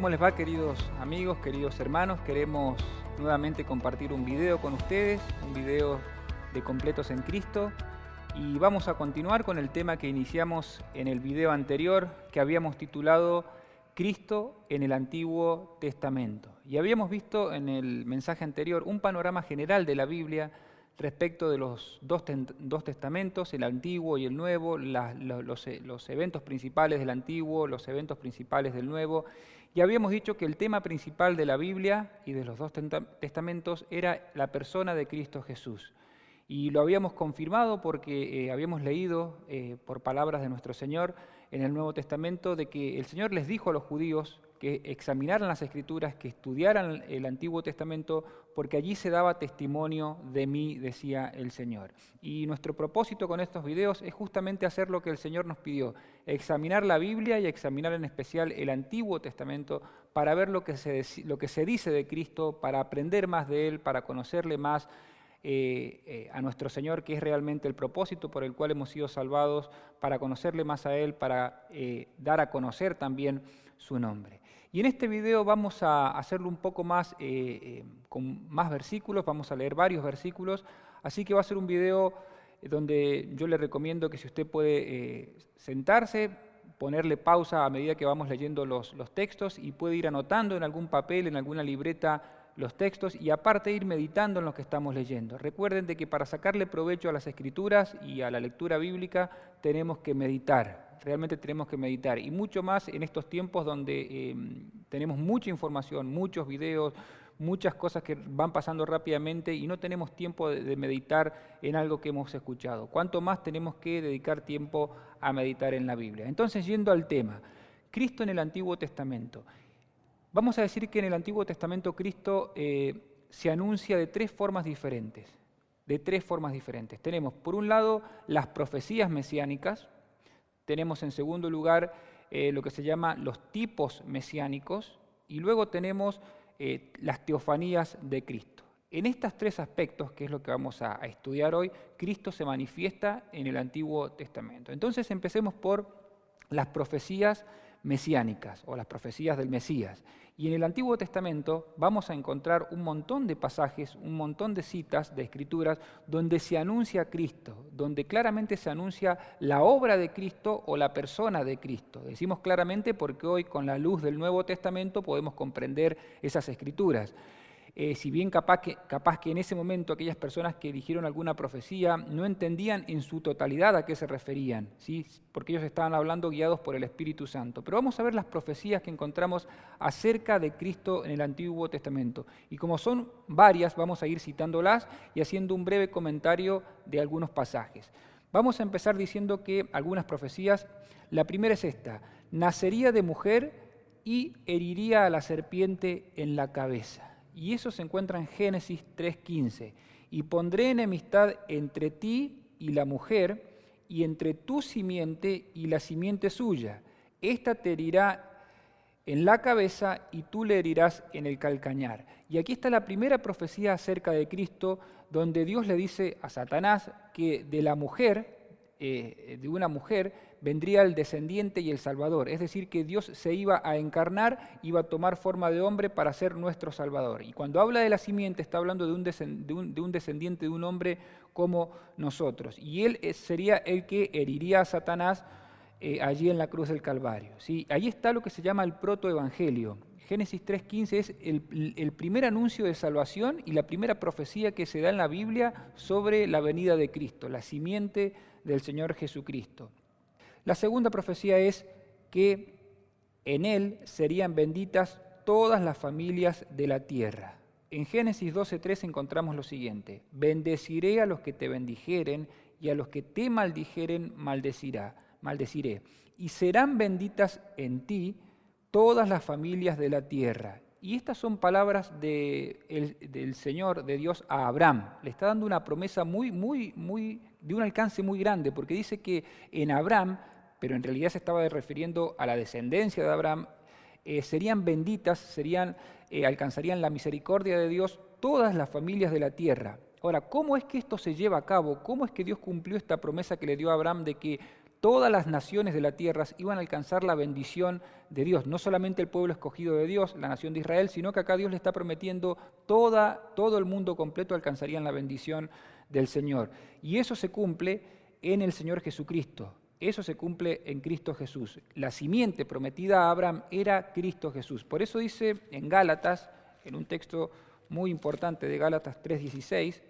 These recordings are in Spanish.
¿Cómo les va, queridos amigos, queridos hermanos? Queremos nuevamente compartir un video con ustedes, un video de Completos en Cristo, y vamos a continuar con el tema que iniciamos en el video anterior, que habíamos titulado Cristo en el Antiguo Testamento. Y habíamos visto en el mensaje anterior un panorama general de la Biblia respecto de los dos testamentos, el Antiguo y el Nuevo, los eventos principales del Antiguo, los eventos principales del Nuevo. Y habíamos dicho que el tema principal de la Biblia y de los dos testamentos era la persona de Cristo Jesús. Y lo habíamos confirmado porque habíamos leído por palabras de nuestro Señor en el Nuevo Testamento de que el Señor les dijo a los judíos que examinaran las Escrituras, que estudiaran el Antiguo Testamento, porque allí se daba testimonio de mí, decía el Señor. Y nuestro propósito con estos videos es justamente hacer lo que el Señor nos pidió, examinar la Biblia y examinar en especial el Antiguo Testamento para ver lo que se dice de Cristo, para aprender más de Él, para conocerle más, a nuestro Señor, que es realmente el propósito por el cual hemos sido salvados, para conocerle más a Él, para dar a conocer también su nombre. Y en este video vamos a hacerlo un poco más, con más versículos, vamos a leer varios versículos, así que va a ser un video donde yo le recomiendo que si usted puede sentarse, ponerle pausa a medida que vamos leyendo los textos y puede ir anotando en algún papel, en alguna libreta, los textos y aparte ir meditando en lo que estamos leyendo. Recuerden de que para sacarle provecho a las Escrituras y a la lectura bíblica tenemos que meditar, realmente tenemos que meditar, y mucho más en estos tiempos donde tenemos mucha información, muchos videos, muchas cosas que van pasando rápidamente y no tenemos tiempo de meditar en algo que hemos escuchado. Cuanto más tenemos que dedicar tiempo a meditar en la Biblia. Entonces, yendo al tema, Cristo en el Antiguo Testamento. Vamos a decir que en el Antiguo Testamento Cristo se anuncia de tres formas diferentes. Tenemos, por un lado, las profecías mesiánicas. Tenemos, en segundo lugar, lo que se llama los tipos mesiánicos. Y luego tenemos las teofanías de Cristo. En estos tres aspectos, que es lo que vamos a estudiar hoy, Cristo se manifiesta en el Antiguo Testamento. Entonces empecemos por las profecías mesiánicas o las profecías del Mesías. Y en el Antiguo Testamento vamos a encontrar un montón de pasajes, un montón de citas de Escrituras donde se anuncia a Cristo, donde claramente se anuncia la obra de Cristo o la persona de Cristo. Decimos claramente porque hoy con la luz del Nuevo Testamento podemos comprender esas Escrituras. Si bien capaz que en ese momento aquellas personas que dijeron alguna profecía no entendían en su totalidad a qué se referían, ¿sí? Porque ellos estaban hablando guiados por el Espíritu Santo. Pero vamos a ver las profecías que encontramos acerca de Cristo en el Antiguo Testamento. Y como son varias, vamos a ir citándolas y haciendo un breve comentario de algunos pasajes. Vamos a empezar diciendo que algunas profecías, la primera es esta: nacería de mujer y heriría a la serpiente en la cabeza. Y eso se encuentra en Génesis 3:15. Y pondré enemistad entre ti y la mujer, y entre tu simiente y la simiente suya. Esta te herirá en la cabeza y tú le herirás en el calcañar. Y aquí está la primera profecía acerca de Cristo, donde Dios le dice a Satanás que de la mujer, de una mujer, vendría el descendiente y el Salvador. Es decir, que Dios se iba a encarnar, iba a tomar forma de hombre para ser nuestro Salvador. Y cuando habla de la simiente, está hablando de un descendiente, de un hombre como nosotros. Y él sería el que heriría a Satanás allí en la cruz del Calvario, ¿sí? Allí está lo que se llama el protoevangelio. Génesis 3:15 es el primer anuncio de salvación y la primera profecía que se da en la Biblia sobre la venida de Cristo, la simiente del Señor Jesucristo. La segunda profecía es que en Él serían benditas todas las familias de la tierra. En Génesis 12:3 encontramos lo siguiente: bendeciré a los que te bendijeren y a los que te maldijeren maldeciré. Y serán benditas en ti todas las familias de la tierra. Y estas son palabras del Señor, de Dios, a Abraham. Le está dando una promesa de un alcance muy grande, porque dice que en Abraham, pero en realidad se estaba refiriendo a la descendencia de Abraham, serían benditas, alcanzarían la misericordia de Dios todas las familias de la tierra. Ahora, ¿cómo es que esto se lleva a cabo? ¿Cómo es que Dios cumplió esta promesa que le dio a Abraham de que todas las naciones de la tierra iban a alcanzar la bendición de Dios. No solamente el pueblo escogido de Dios, la nación de Israel, sino que acá Dios le está prometiendo todo el mundo completo alcanzarían la bendición del Señor. Y eso se cumple en el Señor Jesucristo. Eso se cumple en Cristo Jesús. La simiente prometida a Abraham era Cristo Jesús. Por eso dice en Gálatas, en un texto muy importante de Gálatas 3:16,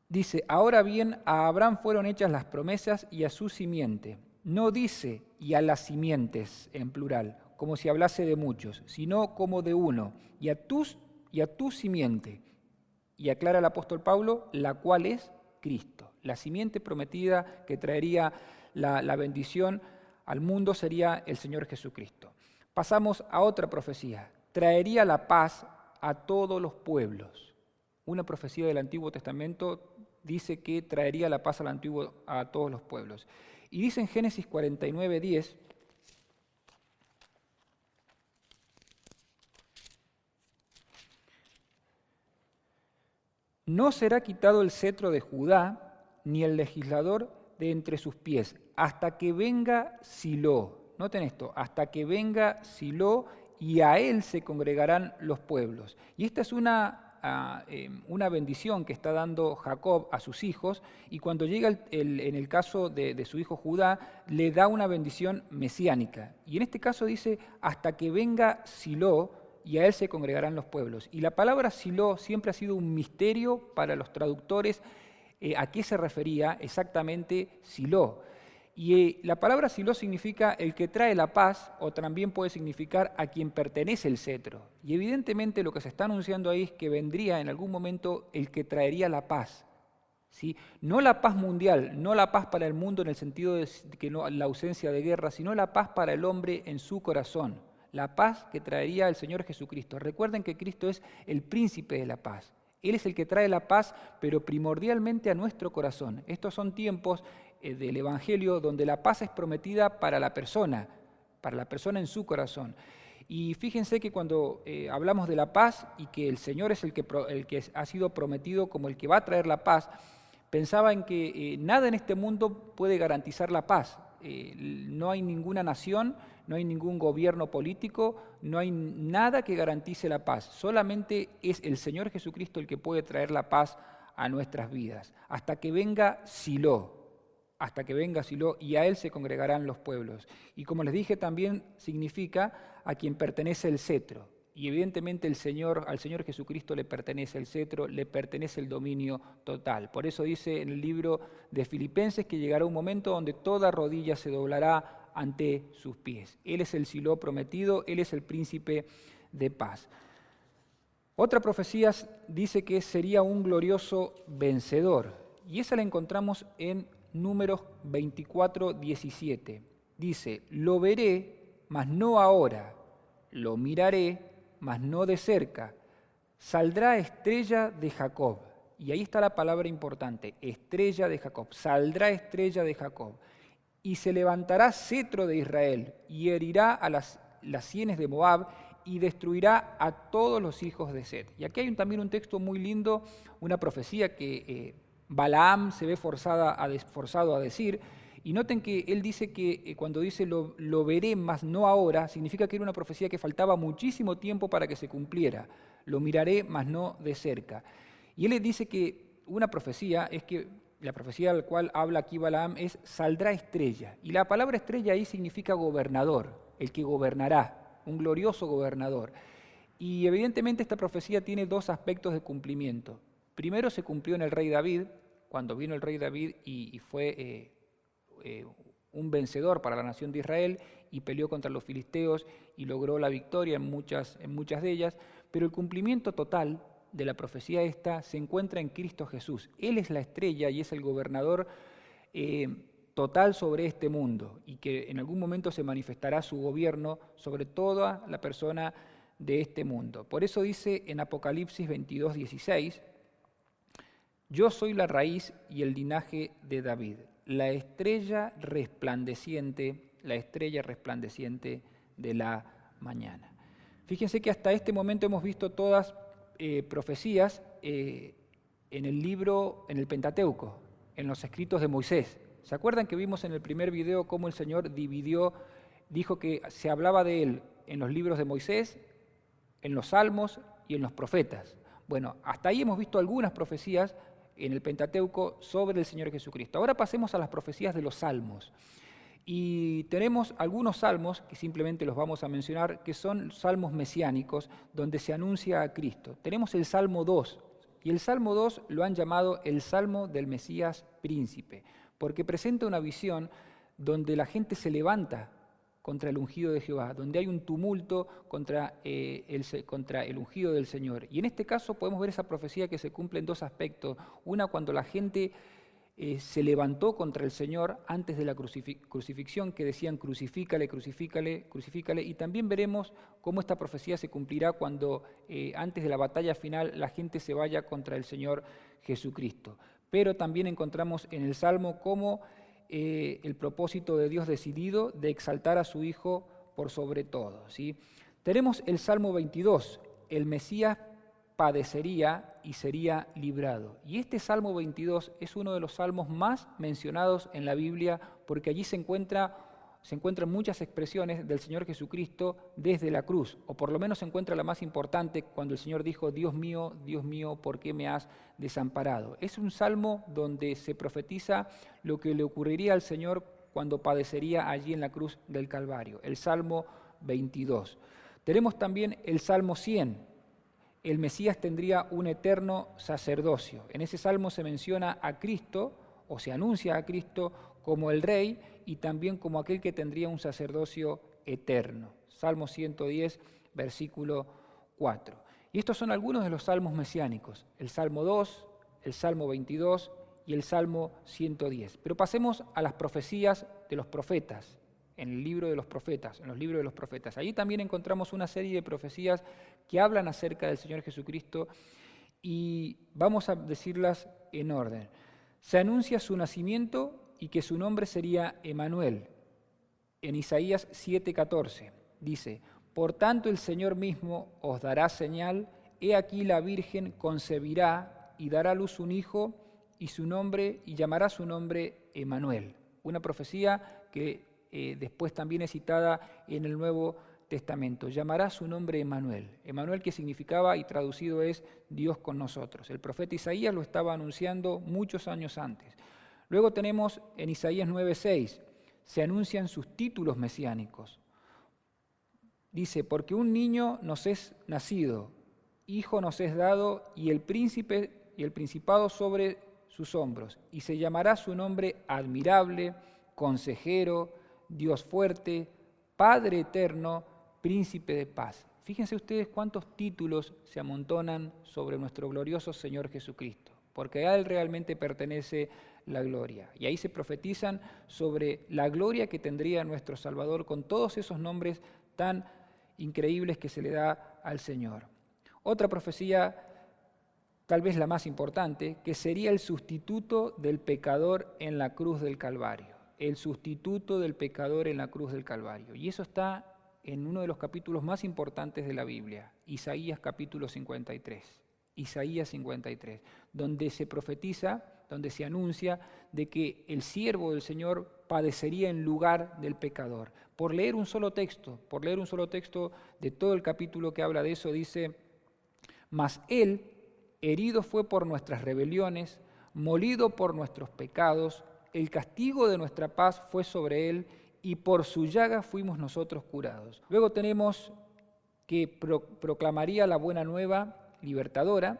dice, ahora bien, a Abraham fueron hechas las promesas y a su simiente. No dice y a las simientes en plural, como si hablase de muchos, sino como de uno, y a tu simiente. Y aclara el apóstol Pablo, la cual es Cristo. La simiente prometida que traería la bendición al mundo sería el Señor Jesucristo. Pasamos a otra profecía. Traería la paz a todos los pueblos. Una profecía del Antiguo Testamento dice que traería la paz a todos los pueblos. Y dice en Génesis 49:10, no será quitado el cetro de Judá, ni el legislador de entre sus pies, hasta que venga Silo. Noten esto, hasta que venga Silo, y a él se congregarán los pueblos. Y esta es una bendición que está dando Jacob a sus hijos, y cuando llega en el caso de su hijo Judá, le da una bendición mesiánica. Y en este caso dice, hasta que venga Silo, y a él se congregarán los pueblos. Y la palabra Silo siempre ha sido un misterio para los traductores. ¿A qué se refería exactamente Silo? Y la palabra Silo significa el que trae la paz, o también puede significar a quien pertenece el cetro. Y evidentemente lo que se está anunciando ahí es que vendría en algún momento el que traería la paz. ¿Sí? No la paz mundial, no la paz para el mundo en el sentido de que no, la ausencia de guerra, sino la paz para el hombre en su corazón. La paz que traería el Señor Jesucristo. Recuerden que Cristo es el príncipe de la paz. Él es el que trae la paz, pero primordialmente a nuestro corazón. Estos son tiempos del Evangelio donde la paz es prometida para la persona en su corazón. Y fíjense que cuando hablamos de la paz y que el Señor es el que ha sido prometido como el que va a traer la paz, pensaba en que nada en este mundo puede garantizar la paz. No hay ninguna nación, no hay ningún gobierno político, no hay nada que garantice la paz. Solamente es el Señor Jesucristo el que puede traer la paz a nuestras vidas. Hasta que venga Silo, y a él se congregarán los pueblos. Y como les dije, también significa a quien pertenece el cetro. Y evidentemente al Señor Jesucristo le pertenece el cetro, le pertenece el dominio total. Por eso dice en el libro de Filipenses que llegará un momento donde toda rodilla se doblará ante sus pies. Él es el Silo prometido, Él es el príncipe de paz. Otra profecía dice que sería un glorioso vencedor. Y esa la encontramos en Números 24:17. Dice, lo veré, mas no ahora, lo miraré, mas no de cerca. Saldrá estrella de Jacob. Y ahí está la palabra importante, estrella de Jacob. Saldrá estrella de Jacob. Y se levantará cetro de Israel, y herirá a las sienes de Moab, y destruirá a todos los hijos de Set. Y aquí hay también un texto muy lindo, una profecía que Balaam se ve forzado a decir. Y noten que él dice que cuando dice lo veré, mas no ahora, significa que era una profecía que faltaba muchísimo tiempo para que se cumpliera. Lo miraré, mas no de cerca. Y él le dice que una profecía es que la profecía al cual habla aquí Balaam es saldrá estrella. Y la palabra estrella ahí significa gobernador, el que gobernará, un glorioso gobernador. Y evidentemente esta profecía tiene dos aspectos de cumplimiento. Primero se cumplió en el rey David, cuando vino el rey David y fue un vencedor para la nación de Israel y peleó contra los filisteos y logró la victoria en muchas de ellas, pero el cumplimiento total de la profecía esta se encuentra en Cristo Jesús. Él es la estrella y es el gobernador total sobre este mundo y que en algún momento se manifestará su gobierno sobre toda la persona de este mundo. Por eso dice en Apocalipsis 22:16, yo soy la raíz y el linaje de David, la estrella resplandeciente de la mañana. Fíjense que hasta este momento hemos visto todas profecías en el Pentateuco, en los escritos de Moisés, ¿Se acuerdan que vimos en el primer video cómo el Señor dijo que se hablaba de Él en los libros de Moisés, en los Salmos y en los profetas? Bueno, hasta ahí hemos visto algunas profecías en el Pentateuco sobre el Señor Jesucristo. Ahora pasemos a las profecías de los Salmos. Y tenemos algunos salmos, que simplemente los vamos a mencionar, que son salmos mesiánicos, donde se anuncia a Cristo. Tenemos el Salmo 2, y el Salmo 2 lo han llamado el Salmo del Mesías Príncipe, porque presenta una visión donde la gente se levanta contra el ungido de Jehová, donde hay un tumulto contra el ungido del Señor. Y en este caso podemos ver esa profecía que se cumple en dos aspectos. Una, cuando la gente se levantó contra el Señor antes de la crucifixión, que decían crucifícale, crucifícale, crucifícale, y también veremos cómo esta profecía se cumplirá cuando antes de la batalla final la gente se vaya contra el Señor Jesucristo. Pero también encontramos en el Salmo cómo el propósito de Dios decidido de exaltar a su Hijo por sobre todo, ¿sí? Tenemos el Salmo 22, el Mesías padecería y sería librado. Y este Salmo 22 es uno de los salmos más mencionados en la Biblia porque allí se encuentran muchas expresiones del Señor Jesucristo desde la cruz, o por lo menos se encuentra la más importante cuando el Señor dijo, Dios mío, ¿por qué me has desamparado? Es un salmo donde se profetiza lo que le ocurriría al Señor cuando padecería allí en la cruz del Calvario, el Salmo 22. Tenemos también el Salmo 100. El Mesías tendría un eterno sacerdocio. En ese salmo se menciona a Cristo, o se anuncia a Cristo como el Rey y también como aquel que tendría un sacerdocio eterno. Salmo 110, versículo 4. Y estos son algunos de los salmos mesiánicos, el Salmo 2, el Salmo 22 y el Salmo 110. Pero pasemos a las profecías de los profetas. En el libro de los profetas, en los libros de los profetas. Allí también encontramos una serie de profecías que hablan acerca del Señor Jesucristo y vamos a decirlas en orden. Se anuncia su nacimiento y que su nombre sería Emmanuel. En Isaías 7:14 dice, por tanto el Señor mismo os dará señal, he aquí la Virgen concebirá y dará a luz un hijo y llamará su nombre Emmanuel. Una profecía que después también es citada en el Nuevo Testamento. Llamará su nombre Emmanuel. Emmanuel, que significaba y traducido es Dios con nosotros. El profeta Isaías lo estaba anunciando muchos años antes. Luego tenemos en Isaías 9:6, se anuncian sus títulos mesiánicos. Dice, porque un niño nos es nacido, hijo nos es dado, y el principado sobre sus hombros, y se llamará su nombre admirable, consejero, Dios fuerte, Padre eterno, príncipe de paz. Fíjense ustedes cuántos títulos se amontonan sobre nuestro glorioso Señor Jesucristo, porque a Él realmente pertenece la gloria. Y ahí se profetizan sobre la gloria que tendría nuestro Salvador con todos esos nombres tan increíbles que se le da al Señor. Otra profecía, tal vez la más importante, que sería el sustituto del pecador en la cruz del Calvario. El sustituto del pecador en la cruz del Calvario. Y eso está en uno de los capítulos más importantes de la Biblia, Isaías capítulo 53. Isaías 53, donde se profetiza, donde se anuncia de que el siervo del Señor padecería en lugar del pecador. Por leer un solo texto de todo el capítulo que habla de eso, dice, mas Él herido fue por nuestras rebeliones, molido por nuestros pecados, el castigo de nuestra paz fue sobre Él y por su llaga fuimos nosotros curados. Luego tenemos que proclamaría la buena nueva libertadora.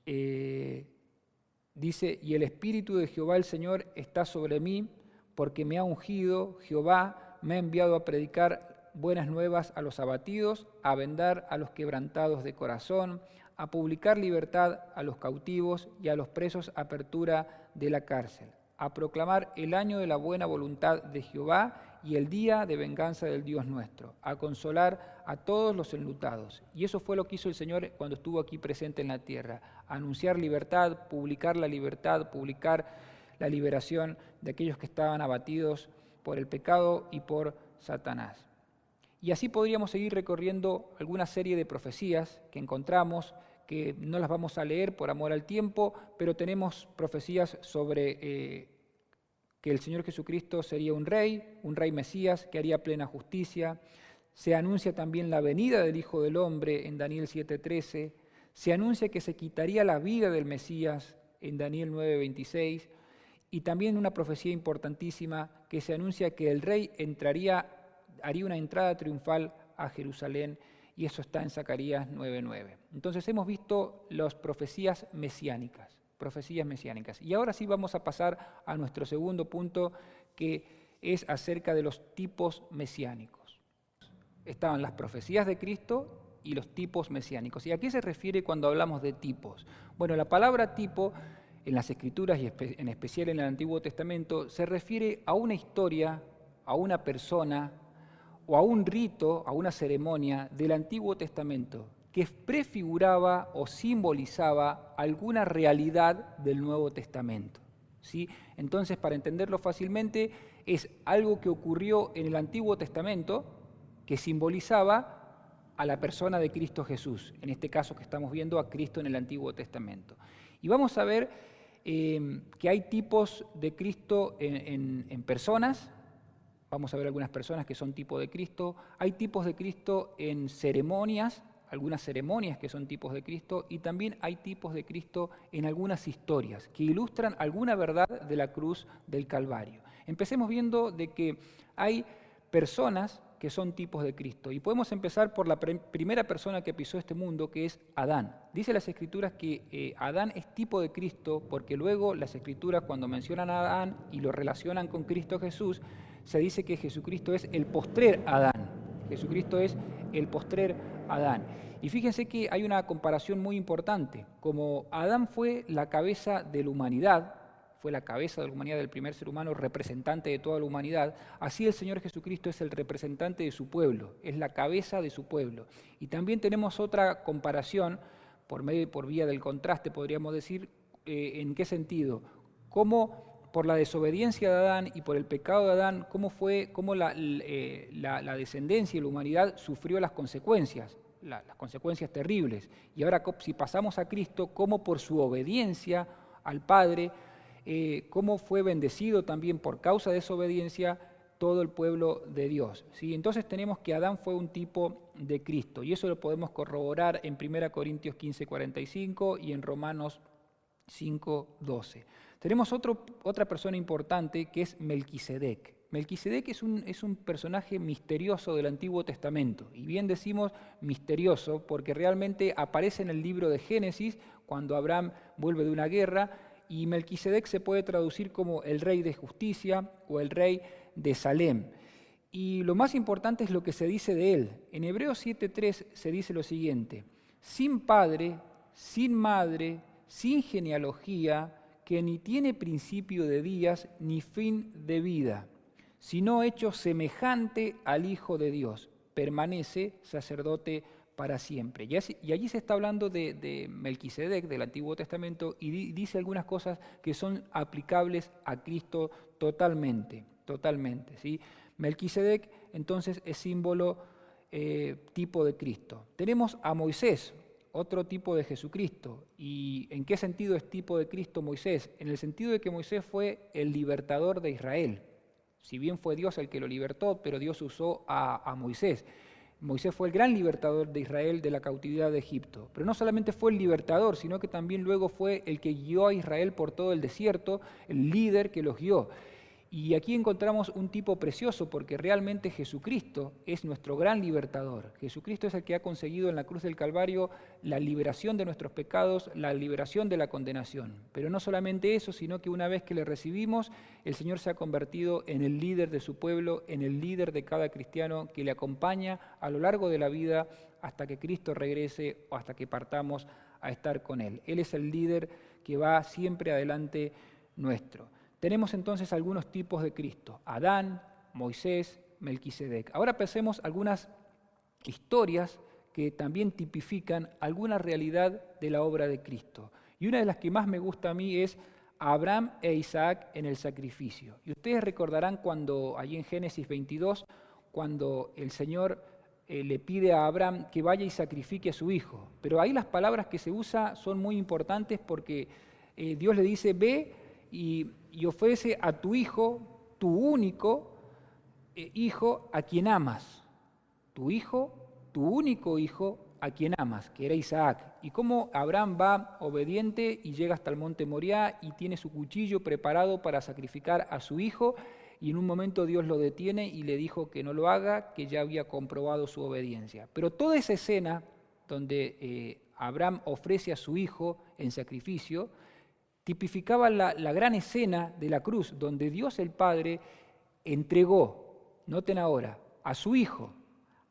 Dice, y el Espíritu de Jehová el Señor está sobre mí porque me ha ungido, Jehová me ha enviado a predicar buenas nuevas a los abatidos, a vendar a los quebrantados de corazón, a publicar libertad a los cautivos y a los presos apertura de la cárcel, a proclamar el año de la buena voluntad de Jehová y el día de venganza del Dios nuestro, a consolar a todos los enlutados. Y eso fue lo que hizo el Señor cuando estuvo aquí presente en la tierra, anunciar libertad, publicar la liberación de aquellos que estaban abatidos por el pecado y por Satanás. Y así podríamos seguir recorriendo alguna serie de profecías que encontramos, que no las vamos a leer por amor al tiempo, pero tenemos profecías sobre que el Señor Jesucristo sería un rey Mesías, que haría plena justicia. Se anuncia también la venida del Hijo del Hombre en Daniel 7:13. Se anuncia que se quitaría la vida del Mesías en Daniel 9:26. Y también una profecía importantísima que se anuncia que el rey haría una entrada triunfal a Jerusalén, y eso está en Zacarías 9:9. Entonces hemos visto las profecías mesiánicas. Y ahora sí vamos a pasar a nuestro segundo punto, que es acerca de los tipos mesiánicos. Estaban las profecías de Cristo y los tipos mesiánicos. ¿Y a qué se refiere cuando hablamos de tipos? Bueno, la palabra tipo en las Escrituras y en especial en el Antiguo Testamento se refiere a una historia, a una persona o a un rito, a una ceremonia del Antiguo Testamento que prefiguraba o simbolizaba alguna realidad del Nuevo Testamento, ¿sí? Entonces, para entenderlo fácilmente, es algo que ocurrió en el Antiguo Testamento que simbolizaba a la persona de Cristo Jesús, en este caso que estamos viendo a Cristo en el Antiguo Testamento. Y vamos a ver que hay tipos de Cristo en personas. Vamos a ver algunas personas que son tipo de Cristo. Hay tipos de Cristo en ceremonias, algunas ceremonias que son tipos de Cristo, y también hay tipos de Cristo en algunas historias que ilustran alguna verdad de la cruz del Calvario. Empecemos viendo de que hay personas que son tipos de Cristo, y podemos empezar por la primera persona que pisó este mundo, que es Adán. Dice las Escrituras que Adán es tipo de Cristo, porque luego las Escrituras, cuando mencionan a Adán y lo relacionan con Cristo Jesús, se dice que Jesucristo es el postrer Adán. Jesucristo es el postrer Adán. Y fíjense que hay una comparación muy importante. Como Adán fue la cabeza de la humanidad, del primer ser humano, representante de toda la humanidad, así el Señor Jesucristo es el representante de su pueblo, es la cabeza de su pueblo. Y también tenemos otra comparación, por vía del contraste, podríamos decir, ¿en qué sentido? Cómo por la desobediencia de Adán y por el pecado de Adán, cómo la descendencia y la humanidad sufrió las consecuencias terribles. Y ahora, si pasamos a Cristo, cómo por su obediencia al Padre, cómo fue bendecido también por causa de esa obediencia todo el pueblo de Dios, ¿sí? Entonces tenemos que Adán fue un tipo de Cristo, y eso lo podemos corroborar en 1 Corintios 15:45 y en Romanos 5:12. Tenemos otra persona importante que es Melquisedec. Melquisedec es un personaje misterioso del Antiguo Testamento, y bien decimos misterioso porque realmente aparece en el libro de Génesis cuando Abraham vuelve de una guerra, y Melquisedec se puede traducir como el rey de justicia o el rey de Salem. Y lo más importante es lo que se dice de él. En Hebreos 7:3 se dice lo siguiente: sin padre, sin madre, sin genealogía, que ni tiene principio de días ni fin de vida, sino hecho semejante al Hijo de Dios, permanece sacerdote para siempre. Y allí se está hablando de Melquisedec, del Antiguo Testamento, y dice algunas cosas que son aplicables a Cristo totalmente, ¿sí? Melquisedec entonces es símbolo, tipo de Cristo. Tenemos a Moisés, otro tipo de Jesucristo. ¿Y en qué sentido es tipo de Cristo Moisés? En el sentido de que Moisés fue el libertador de Israel. Si bien fue Dios el que lo libertó, pero Dios usó a Moisés. Moisés fue el gran libertador de Israel de la cautividad de Egipto. Pero no solamente fue el libertador, sino que también luego fue el que guió a Israel por todo el desierto, el líder que los guió. Y aquí encontramos un tipo precioso, porque realmente Jesucristo es nuestro gran libertador. Jesucristo es el que ha conseguido en la cruz del Calvario la liberación de nuestros pecados, la liberación de la condenación. Pero no solamente eso, sino que una vez que le recibimos, el Señor se ha convertido en el líder de su pueblo, en el líder de cada cristiano que le acompaña a lo largo de la vida hasta que Cristo regrese o hasta que partamos a estar con Él. Él es el líder que va siempre adelante nuestro. Tenemos entonces algunos tipos de Cristo: Adán, Moisés, Melquisedec. Ahora pensemos algunas historias que también tipifican alguna realidad de la obra de Cristo. Y una de las que más me gusta a mí es Abraham e Isaac en el sacrificio. Y ustedes recordarán cuando, allí en Génesis 22, cuando el Señor le pide a Abraham que vaya y sacrifique a su hijo. Pero ahí las palabras que se usan son muy importantes, porque Dios le dice: ve y ofrece a tu hijo, tu único hijo, a quien amas. Tu hijo, tu único hijo, a quien amas, que era Isaac. Y cómo Abraham va obediente y llega hasta el monte Moriah y tiene su cuchillo preparado para sacrificar a su hijo, y en un momento Dios lo detiene y le dijo que no lo haga, que ya había comprobado su obediencia. Pero toda esa escena donde Abraham ofrece a su hijo en sacrificio, tipificaba la gran escena de la cruz, donde Dios el Padre entregó, noten ahora, a su hijo,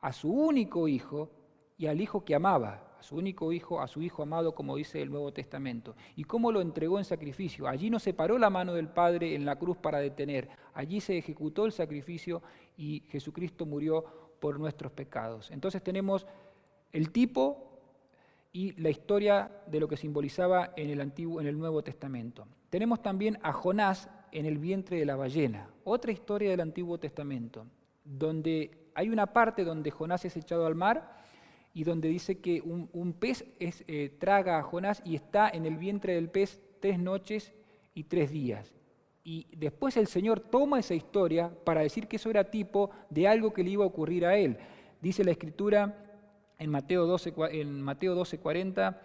a su único hijo y al hijo que amaba, a su único hijo, a su hijo amado, como dice el Nuevo Testamento. ¿Y cómo lo entregó en sacrificio? Allí no se paró la mano del Padre en la cruz para detener, allí se ejecutó el sacrificio y Jesucristo murió por nuestros pecados. Entonces tenemos el tipo y la historia de lo que simbolizaba en el Nuevo Testamento. Tenemos también a Jonás en el vientre de la ballena, otra historia del Antiguo Testamento, donde hay una parte donde Jonás es echado al mar y donde dice que un pez traga a Jonás y está en el vientre del pez 3 noches y 3 días. Y después el Señor toma esa historia para decir que eso era tipo de algo que le iba a ocurrir a él. Dice la Escritura en Mateo 12:40,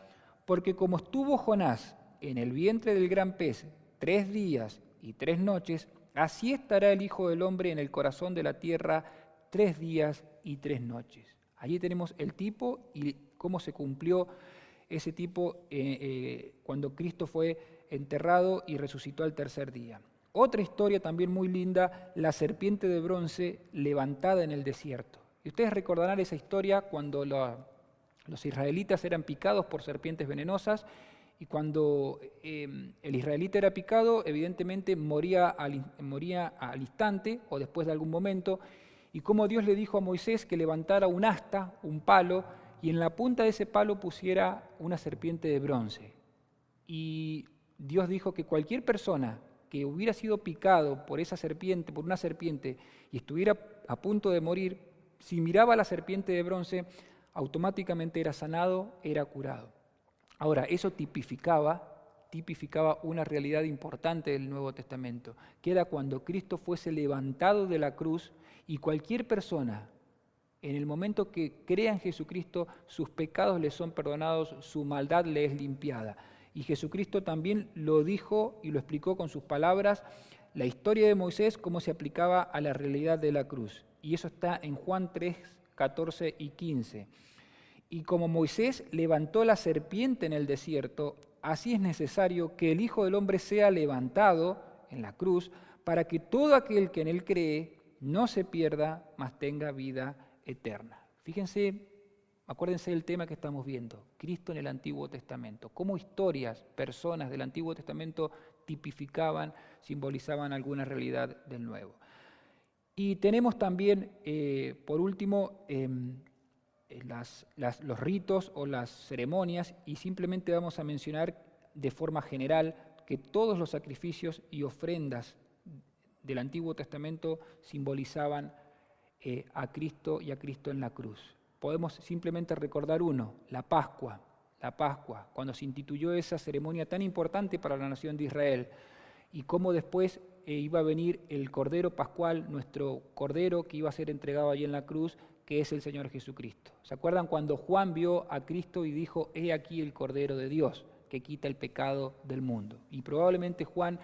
porque como estuvo Jonás en el vientre del gran pez 3 días y 3 noches, así estará el Hijo del Hombre en el corazón de la tierra 3 días y 3 noches. Allí tenemos el tipo y cómo se cumplió ese tipo cuando Cristo fue enterrado y resucitó al tercer día. Otra historia también muy linda, la serpiente de bronce levantada en el desierto. Y ustedes recordarán esa historia cuando los israelitas eran picados por serpientes venenosas, y cuando el israelita era picado, evidentemente moría al instante o después de algún momento, y como Dios le dijo a Moisés que levantara un asta, un palo, y en la punta de ese palo pusiera una serpiente de bronce. Y Dios dijo que cualquier persona que hubiera sido picado por esa serpiente, por una serpiente, y estuviera a punto de morir, si miraba a la serpiente de bronce, automáticamente era sanado, era curado. Ahora, eso tipificaba una realidad importante del Nuevo Testamento, que era cuando Cristo fuese levantado de la cruz y cualquier persona, en el momento que crea en Jesucristo, sus pecados le son perdonados, su maldad le es limpiada. Y Jesucristo también lo dijo y lo explicó con sus palabras, la historia de Moisés, cómo se aplicaba a la realidad de la cruz. Y eso está en Juan 3, 14 y 15. Y como Moisés levantó la serpiente en el desierto, así es necesario que el Hijo del Hombre sea levantado en la cruz para que todo aquel que en él cree no se pierda, mas tenga vida eterna. Fíjense, acuérdense del tema que estamos viendo, Cristo en el Antiguo Testamento, cómo historias, personas del Antiguo Testamento tipificaban, simbolizaban alguna realidad del Nuevo. Y tenemos también, por último, los ritos o las ceremonias, y simplemente vamos a mencionar de forma general que todos los sacrificios y ofrendas del Antiguo Testamento simbolizaban a Cristo y a Cristo en la cruz. Podemos simplemente recordar uno, la Pascua, cuando se instituyó esa ceremonia tan importante para la nación de Israel, y cómo después iba a venir el Cordero Pascual, nuestro Cordero que iba a ser entregado allí en la cruz, que es el Señor Jesucristo. ¿Se acuerdan cuando Juan vio a Cristo y dijo, he aquí el Cordero de Dios, que quita el pecado del mundo? Y probablemente Juan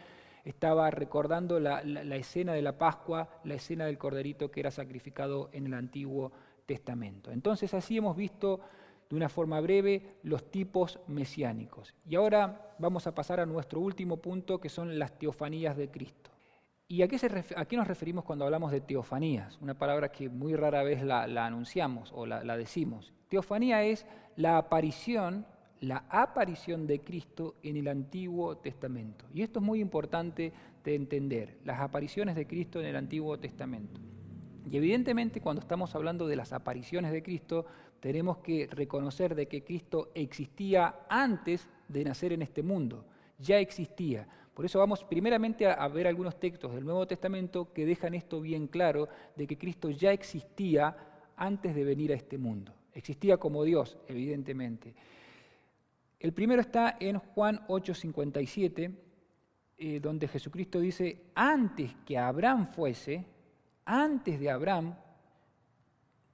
estaba recordando la escena de la Pascua, la escena del Corderito que era sacrificado en el Antiguo Testamento. Entonces así hemos visto de una forma breve los tipos mesiánicos. Y ahora vamos a pasar a nuestro último punto, que son las teofanías de Cristo. ¿Y a qué nos referimos cuando hablamos de teofanías? Una palabra que muy rara vez la anunciamos o la decimos. Teofanía es la aparición de Cristo en el Antiguo Testamento. Y esto es muy importante de entender, las apariciones de Cristo en el Antiguo Testamento. Y evidentemente cuando estamos hablando de las apariciones de Cristo, tenemos que reconocer de que Cristo existía antes de nacer en este mundo, ya existía. Por eso vamos primeramente a ver algunos textos del Nuevo Testamento que dejan esto bien claro, de que Cristo ya existía antes de venir a este mundo. Existía como Dios, evidentemente. El primero está en Juan 8:57, donde Jesucristo dice, antes que Abraham fuese, antes de Abraham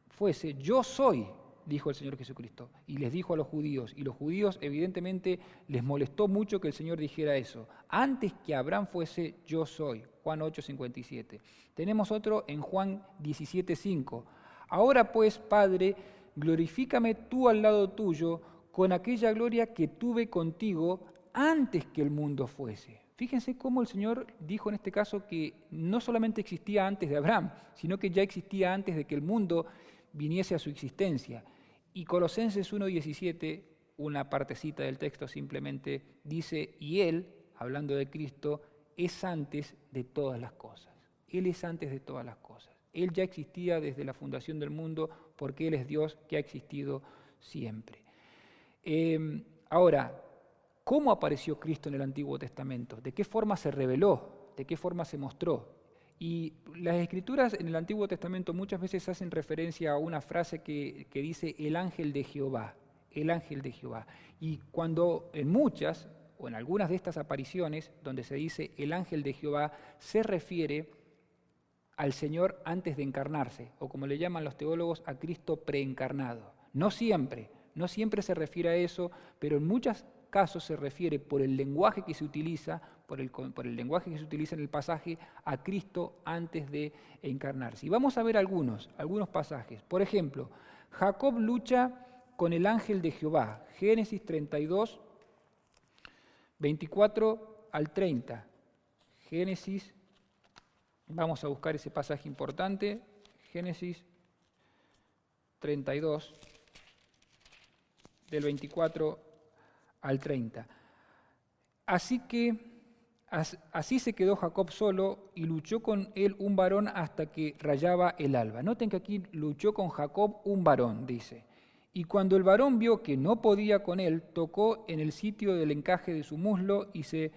fuese, yo soy, dijo el Señor Jesucristo. Y les dijo a los judíos, y los judíos evidentemente les molestó mucho que el Señor dijera eso. Antes que Abraham fuese, yo soy. Juan 8:57. Tenemos otro en Juan 17:5. Ahora pues, Padre, glorifícame tú al lado tuyo con aquella gloria que tuve contigo antes que el mundo fuese. Fíjense cómo el Señor dijo en este caso que no solamente existía antes de Abraham, sino que ya existía antes de que el mundo viniese a su existencia. Y Colosenses 1:17, una partecita del texto simplemente dice, y Él, hablando de Cristo, es antes de todas las cosas. Él es antes de todas las cosas. Él ya existía desde la fundación del mundo porque Él es Dios que ha existido siempre. Ahora, ¿cómo apareció Cristo en el Antiguo Testamento? ¿De qué forma se reveló? ¿De qué forma se mostró? Y las Escrituras en el Antiguo Testamento muchas veces hacen referencia a una frase que dice el ángel de Jehová, el ángel de Jehová. Y cuando en muchas o en algunas de estas apariciones donde se dice el ángel de Jehová, se refiere al Señor antes de encarnarse, o como le llaman los teólogos, a Cristo preencarnado. No siempre se refiere a eso, pero en muchos casos se refiere por el lenguaje que se utiliza, por el lenguaje que se utiliza en el pasaje, a Cristo antes de encarnarse. Y vamos a ver algunos pasajes. Por ejemplo, Jacob lucha con el ángel de Jehová, Génesis 32, 24 al 30. Génesis, vamos a buscar ese pasaje importante, Génesis 32, del 24 al 30. Así se quedó Jacob solo y luchó con él un varón hasta que rayaba el alba. Noten que aquí luchó con Jacob un varón, dice. Y cuando el varón vio que no podía con él, tocó en el sitio del encaje de su muslo y se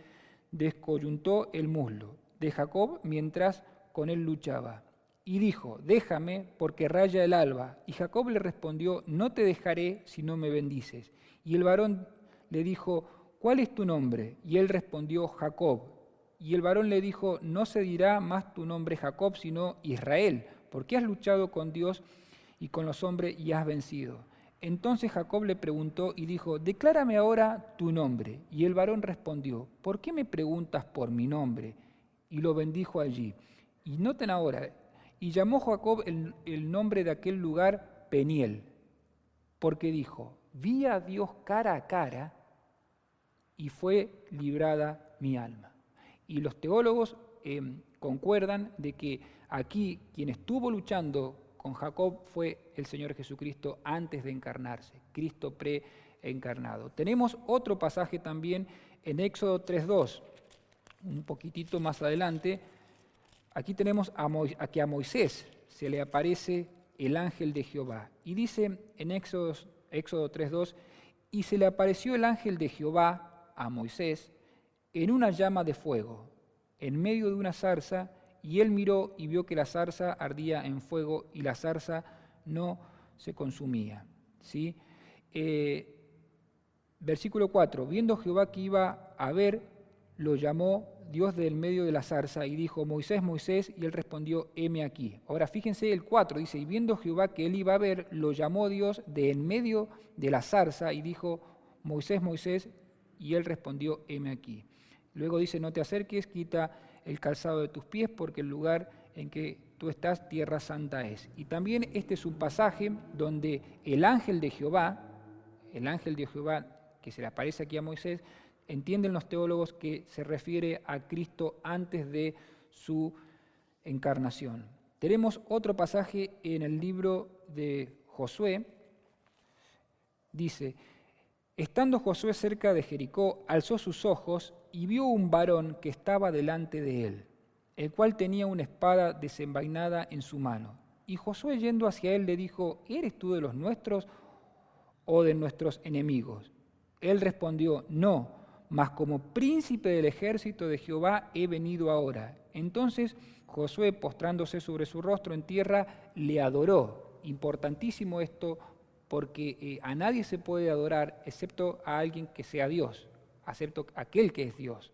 descoyuntó el muslo de Jacob mientras con él luchaba. Y dijo, déjame porque raya el alba. Y Jacob le respondió, no te dejaré si no me bendices. Y el varón le dijo, ¿cuál es tu nombre? Y él respondió, Jacob. Y el varón le dijo, no se dirá más tu nombre Jacob, sino Israel, porque has luchado con Dios y con los hombres y has vencido. Entonces Jacob le preguntó y dijo, declárame ahora tu nombre. Y el varón respondió, ¿por qué me preguntas por mi nombre? Y lo bendijo allí. Y noten ahora, y llamó Jacob el nombre de aquel lugar Peniel, porque dijo, vi a Dios cara a cara y fue librada mi alma. Y los teólogos concuerdan de que aquí quien estuvo luchando con Jacob fue el Señor Jesucristo antes de encarnarse, Cristo preencarnado. Tenemos otro pasaje también en Éxodo 3:2, un poquitito más adelante. Aquí tenemos que a Moisés se le aparece el ángel de Jehová. Y dice en Éxodo 3:2, y se le apareció el ángel de Jehová a Moisés en una llama de fuego, en medio de una zarza, y él miró y vio que la zarza ardía en fuego y la zarza no se consumía. ¿Sí? Versículo 4, viendo Jehová que iba a ver, lo llamó Dios del medio de la zarza y dijo, Moisés, Moisés, y él respondió, heme aquí. Ahora fíjense el 4, dice, y viendo Jehová que él iba a ver, lo llamó Dios de en medio de la zarza y dijo, Moisés, Moisés, y él respondió, heme aquí. Luego dice, no te acerques, quita el calzado de tus pies, porque el lugar en que tú estás, tierra santa es. Y también este es un pasaje donde el ángel de Jehová que se le aparece aquí a Moisés, entienden los teólogos que se refiere a Cristo antes de su encarnación. Tenemos otro pasaje en el libro de Josué. Dice, estando Josué cerca de Jericó, alzó sus ojos y vio un varón que estaba delante de él, el cual tenía una espada desenvainada en su mano. Y Josué yendo hacia él le dijo, ¿eres tú de los nuestros o de nuestros enemigos? Él respondió, no, mas como príncipe del ejército de Jehová he venido ahora. Entonces Josué, postrándose sobre su rostro en tierra, le adoró. Importantísimo esto, porque a nadie se puede adorar excepto a alguien que sea Dios, excepto aquel que es Dios.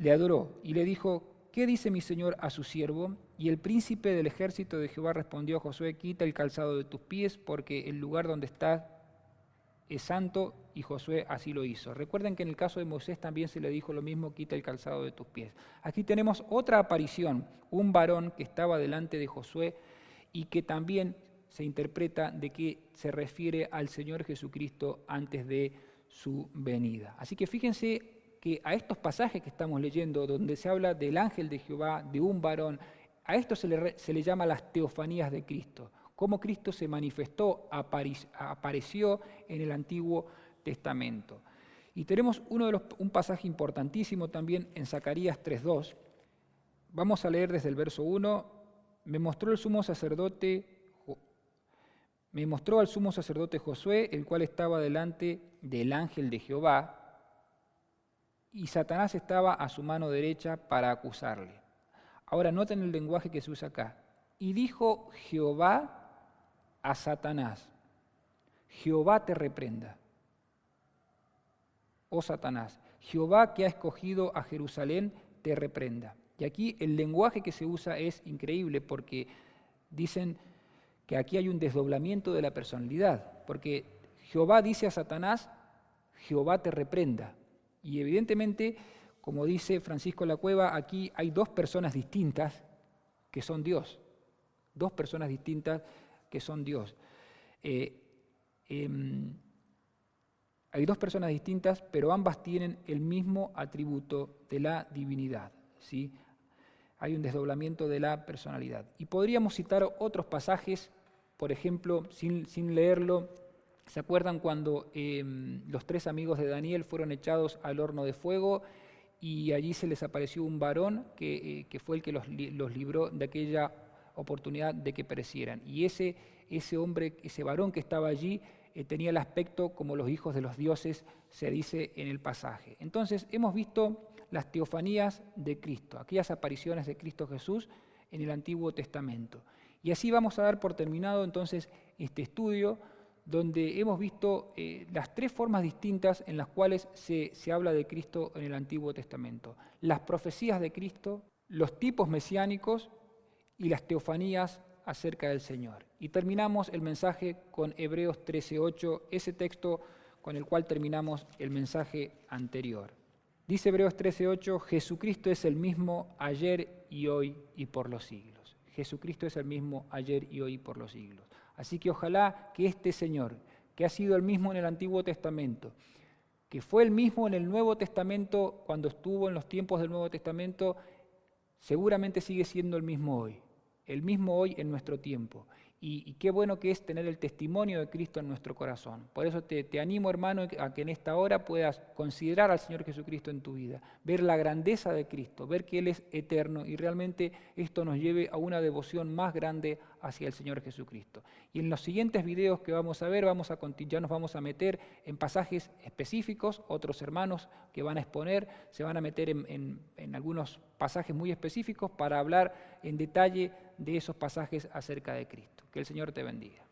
le adoró y le dijo: ¿qué dice mi señor a su siervo? Y el príncipe del ejército de Jehová respondió a Josué: quita el calzado de tus pies, porque el lugar donde estás es santo. Y Josué así lo hizo. Recuerden que en el caso de Moisés también se le dijo lo mismo: quita el calzado de tus pies. Aquí tenemos otra aparición, un varón que estaba delante de Josué y que también se interpreta de que se refiere al Señor Jesucristo antes de su venida. Así que fíjense que a estos pasajes que estamos leyendo, donde se habla del ángel de Jehová, de un varón, a esto se le llama las teofanías de Cristo. Cómo Cristo se manifestó, apareció en el Antiguo Testamento. Y tenemos un pasaje importantísimo también en Zacarías 3:2. Vamos a leer desde el verso 1. Me mostró al sumo sacerdote Josué, el cual estaba delante del ángel de Jehová, y Satanás estaba a su mano derecha para acusarle. Ahora noten el lenguaje que se usa acá. Y dijo Jehová a Satanás: Jehová te reprenda, oh Satanás, Jehová que ha escogido a Jerusalén te reprenda. Y aquí el lenguaje que se usa es increíble, porque dicen que aquí hay un desdoblamiento de la personalidad, porque Jehová dice a Satanás: Jehová te reprenda. Y evidentemente, como dice Francisco La Cueva, aquí hay dos personas distintas que son Dios. Dos personas distintas que son Dios. Hay dos personas distintas, pero ambas tienen el mismo atributo de la divinidad, ¿sí? Hay un desdoblamiento de la personalidad. Y podríamos citar otros pasajes, por ejemplo, sin leerlo. ¿Se acuerdan cuando los tres amigos de Daniel fueron echados al horno de fuego y allí se les apareció un varón que fue el que los libró de aquella oportunidad de que perecieran? Y ese hombre, ese varón que estaba allí, tenía el aspecto como los hijos de los dioses, se dice en el pasaje. Entonces hemos visto las teofanías de Cristo, aquellas apariciones de Cristo Jesús en el Antiguo Testamento. Y así vamos a dar por terminado entonces este estudio, donde hemos visto las tres formas distintas en las cuales se habla de Cristo en el Antiguo Testamento: las profecías de Cristo, los tipos mesiánicos y las teofanías acerca del Señor. Y terminamos el mensaje con Hebreos 13:8, ese texto con el cual terminamos el mensaje anterior. Dice Hebreos 13:8: Jesucristo es el mismo ayer y hoy y por los siglos. Jesucristo es el mismo ayer y hoy y por los siglos. Así que ojalá que este Señor, que ha sido el mismo en el Antiguo Testamento, que fue el mismo en el Nuevo Testamento cuando estuvo en los tiempos del Nuevo Testamento, seguramente sigue siendo el mismo hoy en nuestro tiempo. Y qué bueno que es tener el testimonio de Cristo en nuestro corazón. Por eso te animo, hermano, a que en esta hora puedas considerar al Señor Jesucristo en tu vida, ver la grandeza de Cristo, ver que Él es eterno, y realmente esto nos lleve a una devoción más grande hacia el Señor Jesucristo. Y en los siguientes videos que vamos a ver, ya nos vamos a meter en pasajes específicos. Otros hermanos que van a exponer se van a meter en algunos pasajes muy específicos para hablar en detalle de esos pasajes acerca de Cristo. Que el Señor te bendiga.